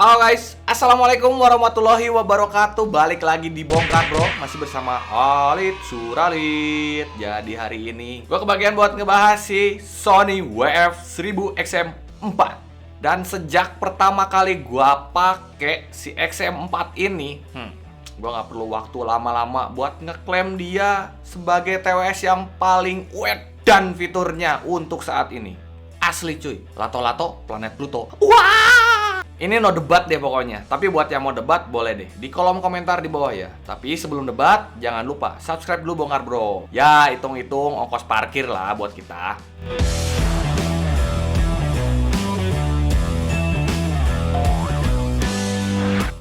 Halo guys, Assalamualaikum warahmatullahi wabarakatuh. Balik lagi di Bongkar Bro. Masih bersama Halid Suralit. Jadi hari ini gue kebagian buat ngebahas si Sony WF-1000XM4. Dan sejak pertama kali gue pakai si XM4 ini, gue gak perlu waktu lama-lama buat ngeklaim dia sebagai TWS yang paling dan fiturnya untuk saat ini. Asli cuy, lato-lato planet Pluto. Wah! Ini no debat deh pokoknya. Tapi buat yang mau debat boleh deh di kolom komentar di bawah ya. Tapi sebelum debat jangan lupa subscribe dulu Bongkar Bro. Ya hitung-hitung ongkos parkir lah buat kita.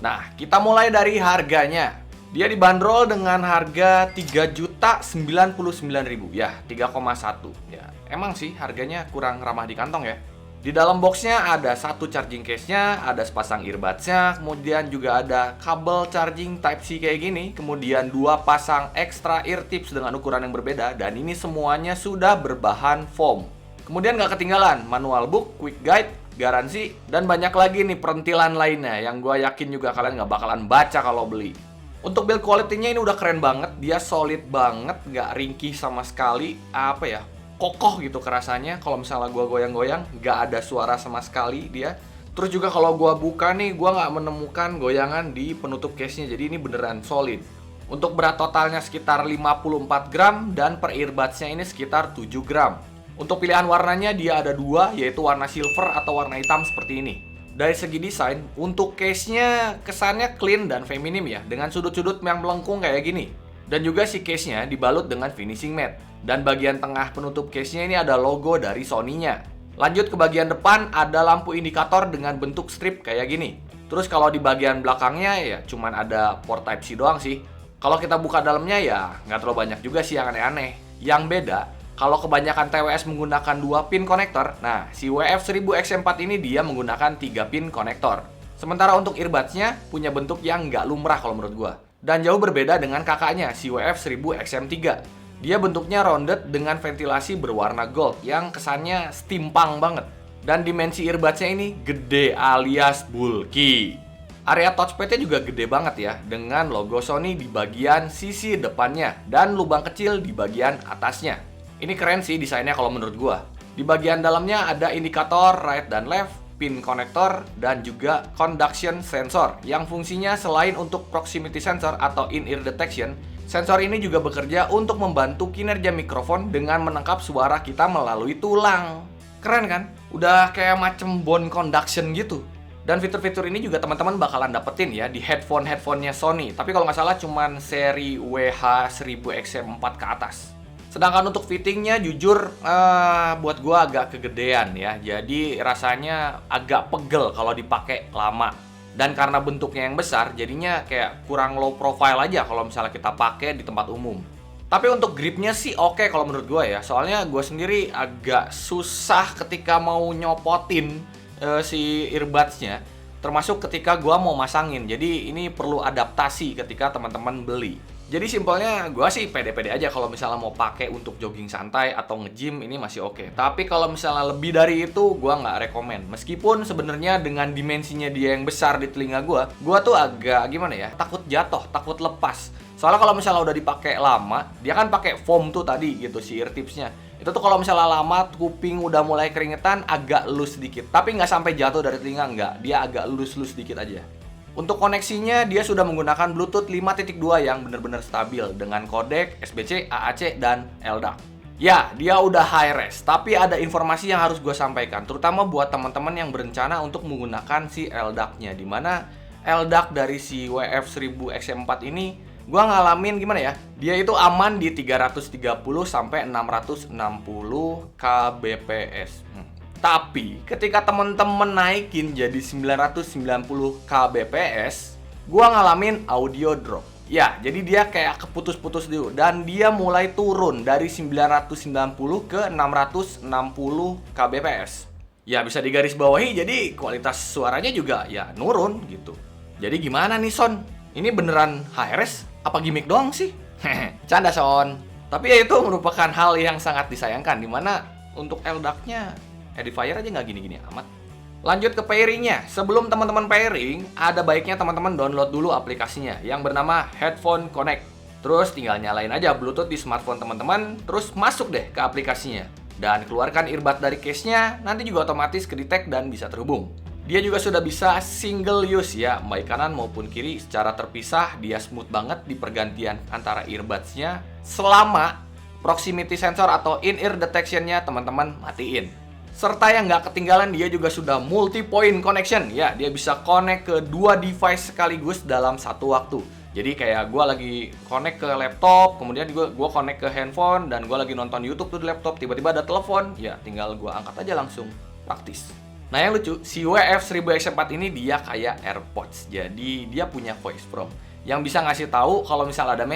Nah, kita mulai dari harganya. Dia dibanderol dengan harga 3.099.000 ya, 3,1 ya. Emang sih harganya kurang ramah di kantong ya. Di dalam boxnya ada satu charging case-nya, ada sepasang earbuds-nya, kemudian juga ada kabel charging Type-C kayak gini, kemudian dua pasang extra ear tips dengan ukuran yang berbeda, dan ini semuanya sudah berbahan foam. Kemudian gak ketinggalan manual book, quick guide, garansi, dan banyak lagi nih perintilan lainnya yang gue yakin juga kalian gak bakalan baca kalau beli. Untuk build quality-nya ini udah keren banget, dia solid banget, gak ringkih sama sekali, kokoh gitu kerasanya. Kalau misalnya gue goyang-goyang gak ada suara sama sekali dia. Terus juga kalau gue buka nih, gue gak menemukan goyangan di penutup case-nya. Jadi ini beneran solid. Untuk berat totalnya sekitar 54 gram dan per earbuds-nya ini sekitar 7 gram. Untuk pilihan warnanya dia ada dua, yaitu warna silver atau warna hitam seperti ini. Dari segi desain, untuk case-nya kesannya clean dan feminim ya, dengan sudut-sudut yang melengkung kayak gini. Dan juga si case-nya dibalut dengan finishing matte. Dan bagian tengah penutup case-nya ini ada logo dari Sony-nya. Lanjut ke bagian depan ada lampu indikator dengan bentuk strip kayak gini. Terus kalau di bagian belakangnya ya cuman ada port Type-C doang sih. Kalau kita buka dalamnya ya nggak terlalu banyak juga sih yang aneh-aneh. Yang beda, kalau kebanyakan TWS menggunakan 2 pin konektor, nah si WF-1000XM4 ini dia menggunakan 3 pin konektor. Sementara untuk earbuds-nya punya bentuk yang nggak lumrah kalau menurut gua. Dan jauh berbeda dengan kakaknya si WF-1000XM3. Dia bentuknya rounded dengan ventilasi berwarna gold yang kesannya steampunk banget. Dan dimensi earbuds-nya ini gede alias bulky. Area touchpad-nya juga gede banget ya, dengan logo Sony di bagian sisi depannya dan lubang kecil di bagian atasnya. Ini keren sih desainnya kalau menurut gua. Di bagian dalamnya ada indikator right dan left, pin konektor, dan juga conduction sensor yang fungsinya selain untuk proximity sensor atau in-ear detection, sensor ini juga bekerja untuk membantu kinerja mikrofon dengan menangkap suara kita melalui tulang. Keren kan? Udah kayak macem bone conduction gitu. Dan fitur-fitur ini juga teman-teman bakalan dapetin ya di headphone-nya Sony. Tapi kalau nggak salah cuman seri WH-1000XM4 ke atas. Sedangkan untuk fittingnya jujur buat gua agak kegedean ya. Jadi rasanya agak pegel kalau dipakai lama. Dan karena bentuknya yang besar, jadinya kayak kurang low profile aja kalau misalnya kita pakai di tempat umum. Tapi untuk gripnya sih oke kalau menurut gue ya. Soalnya gue sendiri agak susah ketika mau nyopotin si earbuds-nya. Termasuk ketika gue mau masangin. Jadi ini perlu adaptasi ketika teman-teman beli. Jadi simpelnya gue sih pede-pede aja kalau misalnya mau pakai untuk jogging santai atau nge-gym ini masih oke. Tapi kalau misalnya lebih dari itu gue nggak rekomen. Meskipun sebenarnya dengan dimensinya dia yang besar di telinga gue tuh agak gimana ya, takut jatuh, takut lepas. Soalnya kalau misalnya udah dipakai lama, dia kan pakai foam tuh tadi gitu si ear tipsnya. Itu tuh kalau misalnya lama kuping udah mulai keringetan agak loose sedikit. Tapi nggak sampai jatuh dari telinga, nggak. Dia agak loose sedikit aja. Untuk koneksinya, dia sudah menggunakan Bluetooth 5.2 yang benar-benar stabil dengan kodek SBC, AAC, dan LDAC. Ya, dia udah high res, tapi ada informasi yang harus gue sampaikan, terutama buat teman-teman yang berencana untuk menggunakan si LDAC-nya, dimana LDAC dari si WF-1000XM4 ini, gue ngalamin gimana ya, dia itu aman di 330 sampai 660 kbps. Tapi ketika temen-temen naikin jadi 990 kbps, gua ngalamin audio drop. Ya, jadi dia kayak keputus-putus dulu. Dan dia mulai turun dari 990 ke 660 kbps. Ya bisa digarisbawahi, jadi kualitas suaranya juga ya nurun gitu. Jadi gimana nih Son? Ini beneran HRS? Apa gimmick doang sih? Canda Son. Tapi ya itu merupakan hal yang sangat disayangkan, dimana untuk LDAC-nya Edifier aja nggak gini-gini amat. Lanjut ke pairing-nya. Sebelum teman-teman pairing, ada baiknya teman-teman download dulu aplikasinya yang bernama Headphone Connect. Terus tinggal nyalain aja Bluetooth di smartphone teman-teman, terus masuk deh ke aplikasinya. Dan keluarkan earbud dari case-nya, nanti juga otomatis ke-detect dan bisa terhubung. Dia juga sudah bisa single use ya, baik kanan maupun kiri secara terpisah. Dia smooth banget di pergantian antara earbuds-nya selama proximity sensor atau in-ear detection-nya teman-teman matiin. Serta yang nggak ketinggalan, dia juga sudah multi-point connection ya. Dia bisa connect ke 2 device sekaligus dalam satu waktu. Jadi kayak gue lagi connect ke laptop, kemudian gue connect ke handphone, dan gue lagi nonton YouTube tuh di laptop, tiba-tiba ada telepon, ya tinggal gue angkat aja langsung, praktis. Nah yang lucu, si WF-1000X4 ini dia kayak AirPods. Jadi dia punya voice prompt yang bisa ngasih tahu kalau misalnya ada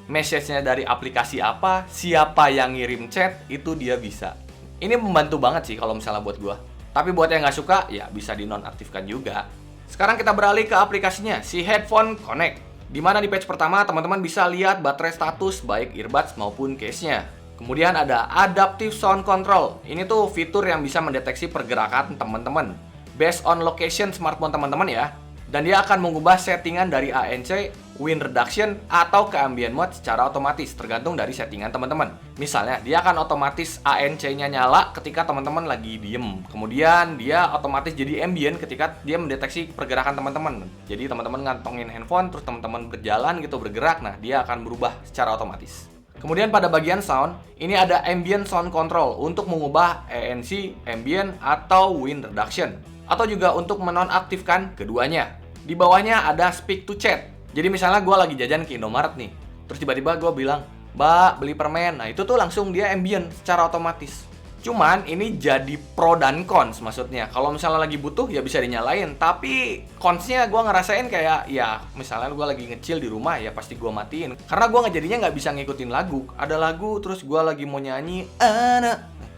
message-nya dari aplikasi apa, siapa yang ngirim chat, itu dia bisa. Ini membantu banget sih kalau misalnya buat gua. Tapi buat yang nggak suka, ya bisa dinonaktifkan juga. Sekarang kita beralih ke aplikasinya, si Headphone Connect. Dimana di page pertama teman-teman bisa lihat baterai status baik earbuds maupun case-nya. Kemudian ada Adaptive Sound Control. Ini tuh fitur yang bisa mendeteksi pergerakan teman-teman based on location smartphone teman-teman ya. Dan dia akan mengubah settingan dari ANC, wind reduction, atau ke ambient mode secara otomatis tergantung dari settingan teman-teman. Misalnya, dia akan otomatis ANC-nya nyala ketika teman-teman lagi diem. Kemudian dia otomatis jadi ambient ketika dia mendeteksi pergerakan teman-teman. Jadi teman-teman ngantongin handphone, terus teman-teman berjalan gitu, bergerak, nah dia akan berubah secara otomatis. Kemudian pada bagian sound, ini ada Ambient Sound Control untuk mengubah ANC, ambient, atau wind reduction. Atau juga untuk menonaktifkan keduanya. Di bawahnya ada Speak to Chat. Jadi misalnya gue lagi jajan ke Indomaret nih, terus tiba-tiba gue bilang, "Mbak, beli permen." Nah itu tuh langsung dia ambient secara otomatis. Cuman ini jadi pro dan cons maksudnya. Kalau misalnya lagi butuh ya bisa dinyalain. Tapi consnya gue ngerasain kayak ya misalnya gue lagi ngecil di rumah ya pasti gue matiin. Karena gue jadinya nggak bisa ngikutin lagu. Ada lagu terus gue lagi mau nyanyi,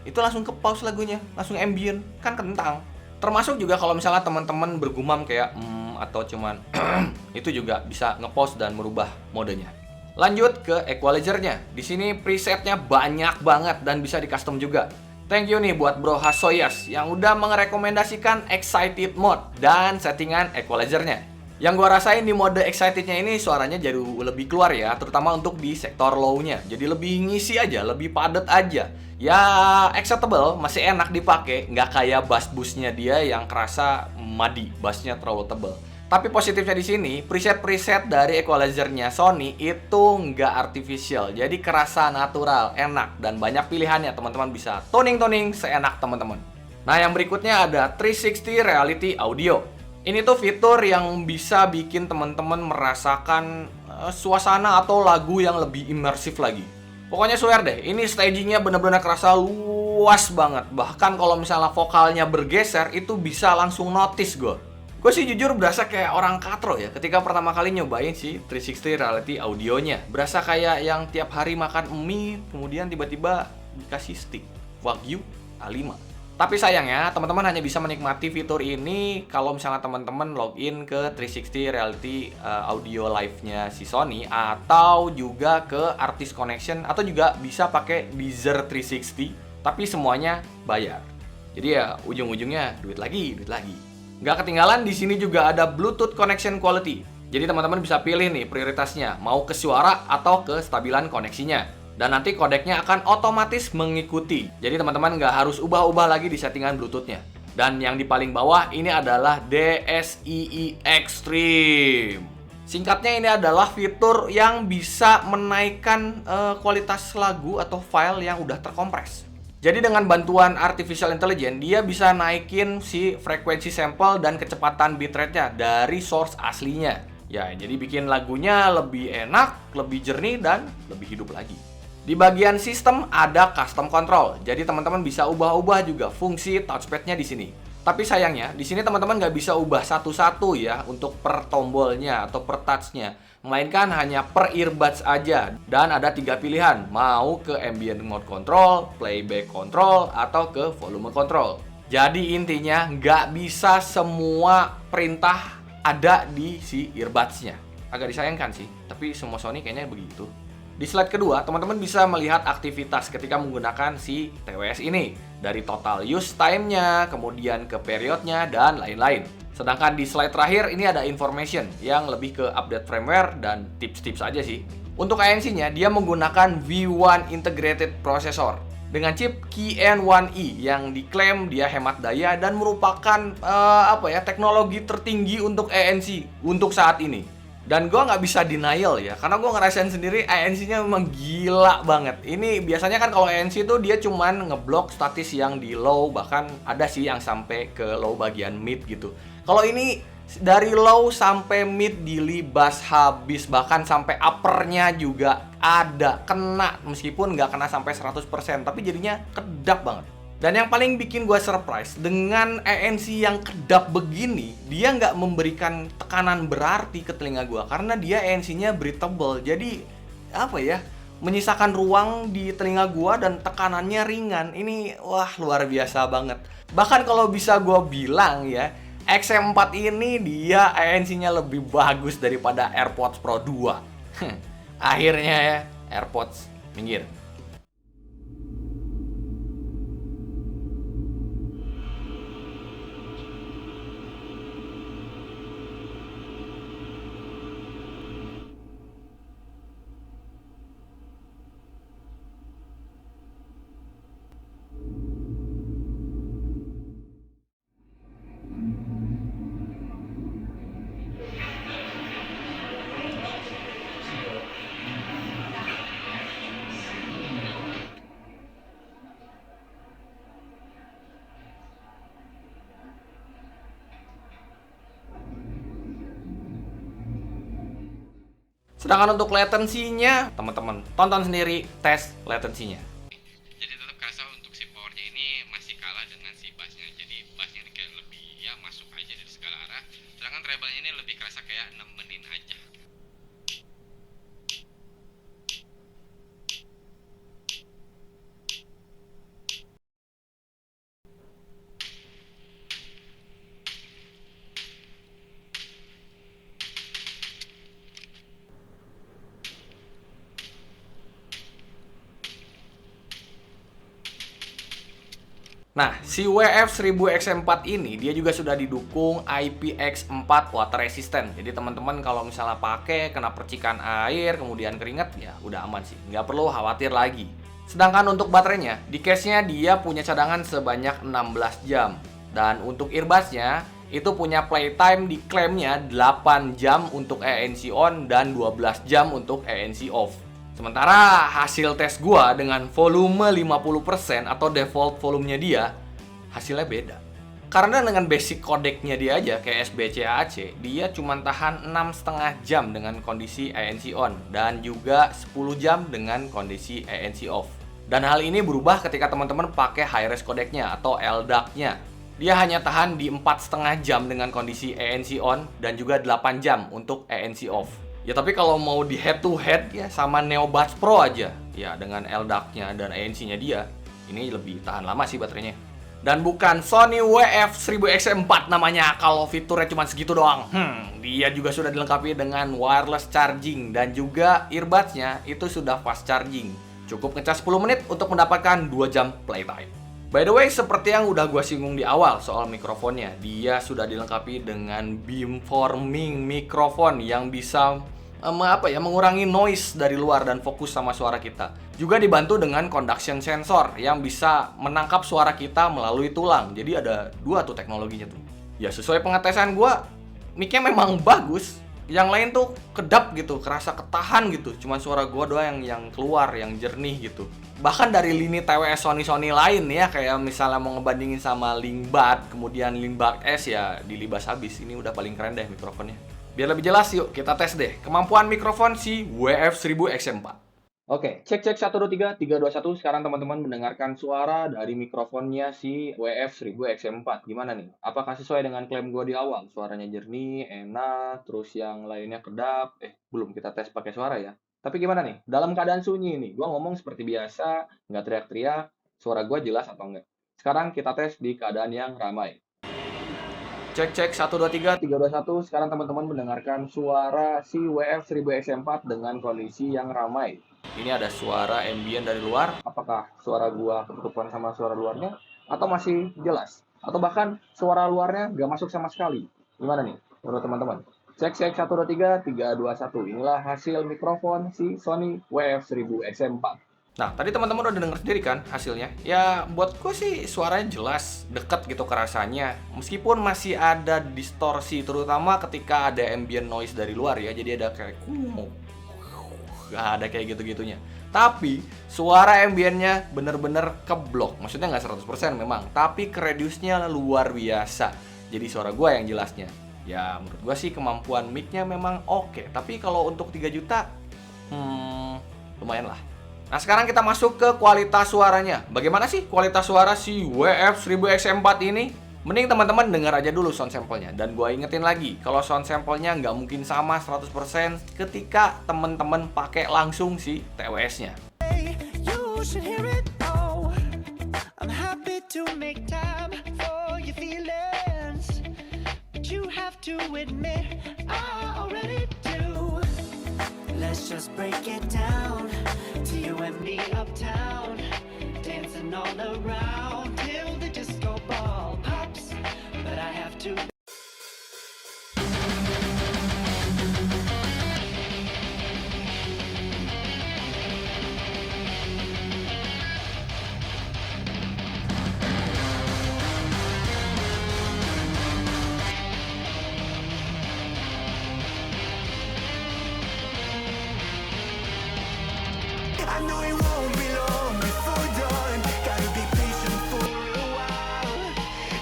itu langsung ke pause lagunya, langsung ambient, kan kentang. Termasuk juga kalau misalnya teman-teman bergumam kayak atau cuman itu juga bisa nge-pause dan merubah modenya. Lanjut ke equalizer-nya. Di sini presetnya banyak banget dan bisa di-custom juga. Thank you nih buat Bro Hasoyas yang udah merekomendasikan excited mode dan settingan equalizer-nya. Yang gua rasain di mode excited-nya ini suaranya jauh lebih keluar ya, terutama untuk di sektor low-nya. Jadi lebih ngisi aja, lebih padat aja. Ya acceptable, masih enak dipakai, nggak kayak bass boost-nya dia yang kerasa muddy, bass-nya terlalu tebal. Tapi positifnya di sini, preset-preset dari equalizer-nya Sony itu nggak artificial, jadi kerasa natural, enak, dan banyak pilihannya. Teman-teman bisa tuning-tuning seenak teman-teman. Nah, yang berikutnya ada 360 Reality Audio. Ini tuh fitur yang bisa bikin teman-teman merasakan suasana atau lagu yang lebih imersif lagi. Pokoknya swear deh, ini stagingnya benar-benar kerasa luas banget. Bahkan kalau misalnya vokalnya bergeser, itu bisa langsung notice gue. Gue sih jujur berasa kayak orang katro ya ketika pertama kali nyobain si 360 Reality Audionya. Berasa kayak yang tiap hari makan mie, kemudian tiba-tiba dikasih stick Wagyu A5. Tapi sayangnya teman-teman hanya bisa menikmati fitur ini kalau misalnya teman-teman login ke 360 Reality Audio Live-nya si Sony, atau juga ke Artist Connection, atau juga bisa pakai Deezer 360, tapi semuanya bayar. Jadi ya ujung-ujungnya duit lagi. Nggak ketinggalan, di sini juga ada Bluetooth Connection Quality. Jadi teman-teman bisa pilih nih prioritasnya, mau ke suara atau ke stabilan koneksinya. Dan nanti kodeknya akan otomatis mengikuti. Jadi teman-teman nggak harus ubah-ubah lagi di settingan Bluetooth-nya. Dan yang di paling bawah ini adalah DSII Extreme. Singkatnya ini adalah fitur yang bisa menaikkan kualitas lagu atau file yang udah terkompres. Jadi dengan bantuan Artificial Intelligence, dia bisa naikin si frekuensi sampel dan kecepatan bitrate-nya dari source aslinya. Ya, jadi bikin lagunya lebih enak, lebih jernih, dan lebih hidup lagi. Di bagian sistem ada custom control. Jadi teman-teman bisa ubah-ubah juga fungsi touchpad-nya di sini. Tapi sayangnya, di sini teman-teman nggak bisa ubah satu-satu ya untuk per tombolnya atau per touch-nya. Melainkan hanya per earbuds aja. Dan ada 3 pilihan, mau ke ambient mode control, playback control, atau ke volume control. Jadi intinya nggak bisa semua perintah ada di si earbuds-nya. Agak disayangkan sih, tapi semua Sony kayaknya begitu. Di slide kedua, teman-teman bisa melihat aktivitas ketika menggunakan si TWS ini. Dari total use time-nya, kemudian ke periodnya, dan lain-lain. Sedangkan di slide terakhir, ini ada information yang lebih ke update firmware dan tips-tips aja sih. Untuk ANC-nya, dia menggunakan V1 Integrated Processor dengan chip KN1E yang diklaim dia hemat daya dan merupakan teknologi tertinggi untuk ANC untuk saat ini. Dan gue nggak bisa denial ya, karena gue ngerasain sendiri ANC-nya memang gila banget. Ini biasanya kan kalau ANC itu dia cuman ngeblok statis yang di low, bahkan ada sih yang sampai ke low bagian mid gitu. Kalau ini dari low sampai mid dilibas habis, bahkan sampai uppernya juga ada, kena meskipun nggak kena sampai 100%, tapi jadinya kedap banget. Dan yang paling bikin gue surprise, dengan ANC yang kedap begini, dia nggak memberikan tekanan berarti ke telinga gue, karena dia ANC-nya breathable. Jadi, menyisakan ruang di telinga gue dan tekanannya ringan. Ini, wah, luar biasa banget. Bahkan kalau bisa gue bilang ya, XM4 ini dia ANC-nya lebih bagus daripada AirPods Pro 2. Akhirnya ya, AirPods minggir. Sedangkan untuk latensinya, teman-teman tonton sendiri tes latensinya. Jadi tetap kerasa untuk si powernya ini masih kalah dengan si bassnya. Jadi bassnya ini kayak lebih ya masuk aja dari segala arah. Sedangkan treble-nya ini lebih kerasa kayak nemenin aja. Nah, si WF1000XM4 ini dia juga sudah didukung IPX4 water resistant. Jadi teman-teman kalau misalnya pakai kena percikan air kemudian keringat ya udah aman sih, nggak perlu khawatir lagi. Sedangkan untuk baterainya, di case-nya dia punya cadangan sebanyak 16 jam. Dan untuk earbuds-nya itu punya playtime diklaimnya 8 jam untuk ANC on dan 12 jam untuk ANC off. Sementara hasil tes gua dengan volume 50% atau default volumenya dia, hasilnya beda. Karena dengan basic codecnya dia aja kayak SBC AAC, dia cuma tahan 6,5 jam dengan kondisi ANC on dan juga 10 jam dengan kondisi ANC off. Dan hal ini berubah ketika teman-teman pakai high-res codecnya atau LDAC-nya. Dia hanya tahan di 4,5 jam dengan kondisi ANC on dan juga 8 jam untuk ANC off. Ya tapi kalau mau di head to head ya sama Neobuds Pro aja, ya dengan LDAC-nya dan ANC-nya dia, ini lebih tahan lama sih baterainya. Dan bukan Sony WF1000XM4 namanya kalau fiturnya cuma segitu doang. Dia juga sudah dilengkapi dengan wireless charging dan juga earbuds-nya itu sudah fast charging. Cukup ngecas 10 menit untuk mendapatkan 2 jam playtime. By the way, seperti yang udah gue singgung di awal soal mikrofonnya, dia sudah dilengkapi dengan beamforming mikrofon yang bisa mengurangi noise dari luar dan fokus sama suara kita. Juga dibantu dengan conduction sensor yang bisa menangkap suara kita melalui tulang. Jadi ada dua tuh teknologinya tuh. Ya sesuai pengetesan gue, mic-nya memang bagus. Yang lain tuh kedap gitu, kerasa ketahan gitu. Cuman suara gue doang yang keluar, yang jernih gitu. Bahkan dari lini TWS Sony lain ya, kayak misalnya mau ngebandingin sama Lingbat, kemudian Lingbat S ya dilibas habis. Ini udah paling keren deh mikrofonnya. Biar lebih jelas yuk kita tes deh kemampuan mikrofon si WF1000XM4. Oke, cek 1 2 3 3 2 1. Sekarang teman-teman mendengarkan suara dari mikrofonnya si WF1000XM4. Gimana nih? Apakah sesuai dengan klaim gue di awal? Suaranya jernih, enak, terus yang lainnya kedap. Belum kita tes pakai suara ya. Tapi gimana nih? Dalam keadaan sunyi nih, gue ngomong seperti biasa, nggak teriak-teriak, suara gue jelas atau enggak? Sekarang kita tes di keadaan yang ramai. Cek 1 2 3 3 2 1. Sekarang teman-teman mendengarkan suara si WF1000XM4 dengan kondisi yang ramai. Ini ada suara ambient dari luar. Apakah suara gua ketutupan sama suara luarnya? Atau masih jelas? Atau bahkan suara luarnya nggak masuk sama sekali? Gimana nih menurut teman-teman? Cek 1 2 3 3 2 1. Inilah hasil mikrofon si Sony WF-1000XM4. Nah, tadi teman-teman udah denger sendiri kan hasilnya? Ya, buat gue sih suaranya jelas, deket gitu kerasanya. Meskipun masih ada distorsi, terutama ketika ada ambient noise dari luar ya. Jadi ada kayak gak ada kayak gitu-gitunya. Tapi suara ambientnya bener-bener keblok. Maksudnya nggak 100% memang, tapi reduce-nya luar biasa. Jadi suara gue yang jelasnya. Ya menurut gue sih kemampuan mic-nya memang oke. Tapi kalau untuk 3 juta, lumayan lah. Nah sekarang kita masuk ke kualitas suaranya. Bagaimana sih kualitas suara si WF-1000XM4 ini? Mending teman-teman dengar aja dulu sound sample-nya. Dan gue ingetin lagi, kalau sound sample-nya nggak mungkin sama 100% ketika teman-teman pakai langsung si TWS-nya. You should hear it all. I'm happy to make time for your feelings, but you have to admit I already do. Let's just break it down to you and me uptown, dancing all around till the disco ball pops. But I have to. I know it won't be long before dawn. Gotta be patient for a while.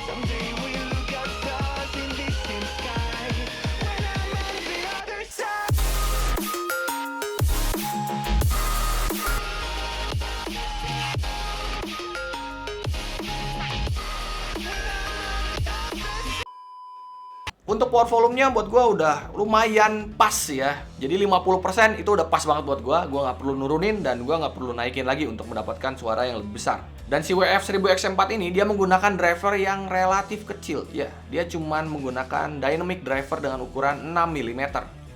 Someday we'll look at stars in the same sky. When I'm on the other side. Untuk power volume-nya buat gue udah lumayan pas ya. Jadi 50% itu udah pas banget buat gue. Gue nggak perlu nurunin dan gue nggak perlu naikin lagi untuk mendapatkan suara yang lebih besar. Dan si WF-1000XM4 ini dia menggunakan driver yang relatif kecil. Ya, dia cuman menggunakan dynamic driver dengan ukuran 6 mm.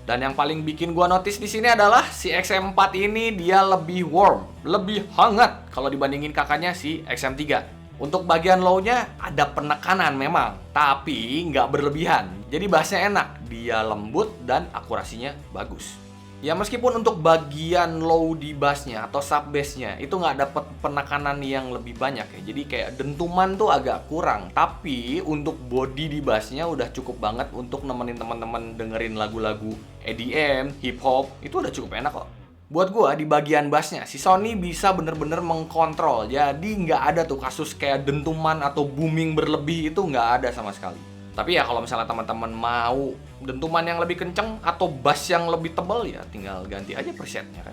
Dan yang paling bikin gue notice di sini adalah si XM4 ini dia lebih warm, lebih hangat kalau dibandingin kakaknya si XM3. Untuk bagian low-nya ada penekanan memang, tapi nggak berlebihan. Jadi bassnya enak, dia lembut dan akurasinya bagus. Ya meskipun untuk bagian low di bassnya atau sub bassnya itu nggak dapet penekanan yang lebih banyak ya. Jadi kayak dentuman tuh agak kurang. Tapi untuk body di bassnya udah cukup banget untuk nemenin teman-teman dengerin lagu-lagu EDM, hip hop, itu udah cukup enak kok. Buat gua di bagian bassnya, si Sony bisa bener-bener mengkontrol. Jadi nggak ada tuh kasus kayak dentuman atau booming berlebih, itu nggak ada sama sekali. Tapi ya kalau misalnya teman-teman mau dentuman yang lebih kenceng atau bass yang lebih tebal ya tinggal ganti aja presetnya kan.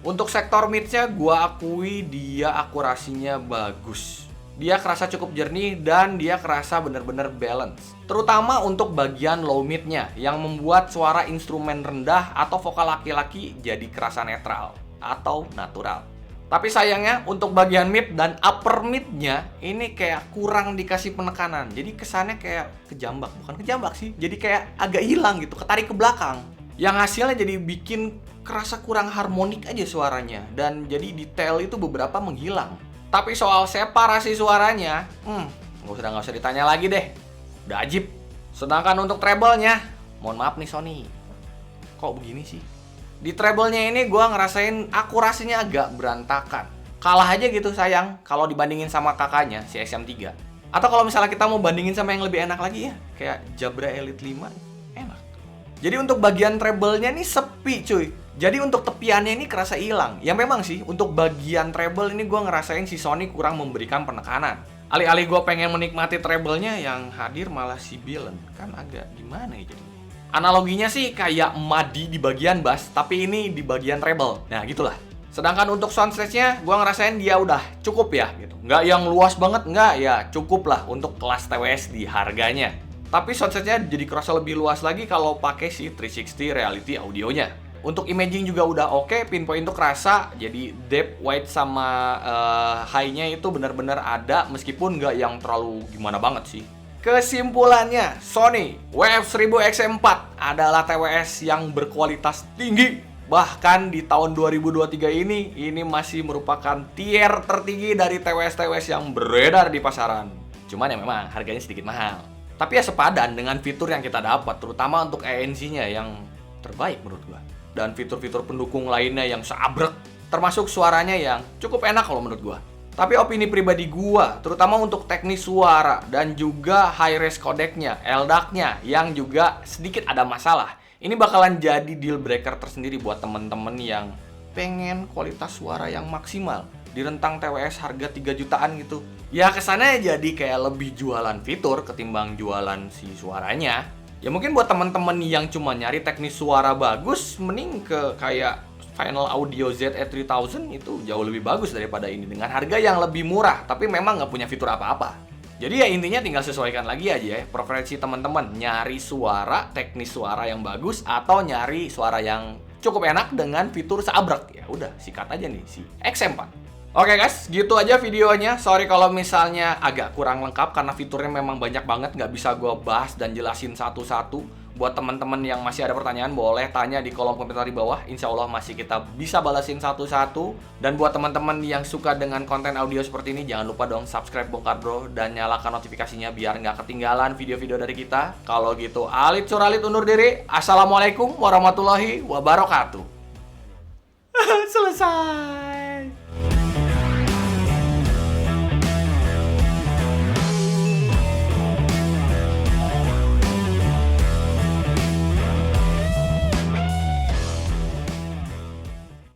Untuk sektor mid-nya gua akui dia akurasinya bagus. Dia kerasa cukup jernih dan dia kerasa bener-bener balance. Terutama untuk bagian low mid-nya yang membuat suara instrumen rendah atau vokal laki-laki jadi kerasa netral atau natural. Tapi sayangnya untuk bagian mid dan upper mid-nya ini kayak kurang dikasih penekanan. Jadi kesannya kayak kejambak, bukan kejambak sih. Jadi kayak agak hilang gitu, ketarik ke belakang. Yang hasilnya jadi bikin kerasa kurang harmonik aja suaranya. Dan jadi detail itu beberapa menghilang. Tapi soal separasi suaranya, nggak usah ditanya lagi deh. Udah ajib. Sedangkan untuk treble-nya, mohon maaf nih Sony, kok begini sih? Di treble-nya ini gue ngerasain akurasinya agak berantakan. Kalah aja gitu sayang, kalau dibandingin sama kakaknya, si XM3. Atau kalau misalnya kita mau bandingin sama yang lebih enak lagi ya, kayak Jabra Elite 5, enak. Jadi untuk bagian treble-nya nih sepi cuy. Jadi untuk tepiannya ini kerasa hilang. Ya memang sih, untuk bagian treble ini gue ngerasain si Sony kurang memberikan penekanan. Alih-alih gue pengen menikmati treble-nya, yang hadir malah si Bilen. Kan agak gimana ya jadinya. Analoginya sih kayak Madi di bagian bass, tapi ini di bagian treble. Nah gitulah. Sedangkan untuk soundstage-nya, gue ngerasain dia udah cukup ya gitu. Nggak yang luas banget, nggak ya cukup lah untuk kelas TWS di harganya. Tapi soundstage-nya jadi kerasa lebih luas lagi kalau pakai si 360 reality audionya. Untuk imaging juga udah oke, pinpoint itu kerasa. Jadi depth, wide sama high-nya itu benar-benar ada meskipun nggak yang terlalu gimana banget sih. Kesimpulannya, Sony WF-1000XM4 adalah TWS yang berkualitas tinggi Bahkan di tahun 2023 ini masih merupakan tier tertinggi dari TWS-TWS yang beredar di pasaran. Cuman ya memang harganya sedikit mahal. Tapi ya sepadan dengan fitur yang kita dapat, terutama untuk ANC-nya yang terbaik menurut gua. Dan fitur-fitur pendukung lainnya yang sabrek, termasuk suaranya yang cukup enak kalau menurut gua. Tapi opini pribadi gua, terutama untuk teknis suara dan juga high-res codec-nya, LDAC-nya yang juga sedikit ada masalah. Ini bakalan jadi deal breaker tersendiri buat temen-temen yang pengen kualitas suara yang maksimal di rentang TWS harga 3 jutaan gitu. Ya kesannya jadi kayak lebih jualan fitur ketimbang jualan si suaranya. Ya mungkin buat temen-temen yang cuma nyari teknis suara bagus, mending ke kayak Final Audio ZE3000 itu jauh lebih bagus daripada ini dengan harga yang lebih murah, tapi memang nggak punya fitur apa-apa. Jadi ya intinya tinggal sesuaikan lagi aja ya preferensi teman-teman, nyari suara, teknis suara yang bagus atau nyari suara yang cukup enak dengan fitur seabrek. Ya udah, sikat aja nih si X4. Oke guys, gitu aja videonya. Sorry kalau misalnya agak kurang lengkap karena fiturnya memang banyak banget, nggak bisa gue bahas dan jelasin satu-satu. Buat teman-teman yang masih ada pertanyaan, boleh tanya di kolom komentar di bawah. Insya Allah masih kita bisa balasin satu-satu. Dan buat teman-teman yang suka dengan konten audio seperti ini, jangan lupa dong subscribe Bongkar Bro dan nyalakan notifikasinya biar nggak ketinggalan video-video dari kita. Kalau gitu, Alit Suralit undur diri. Assalamualaikum warahmatullahi wabarakatuh. Selesai.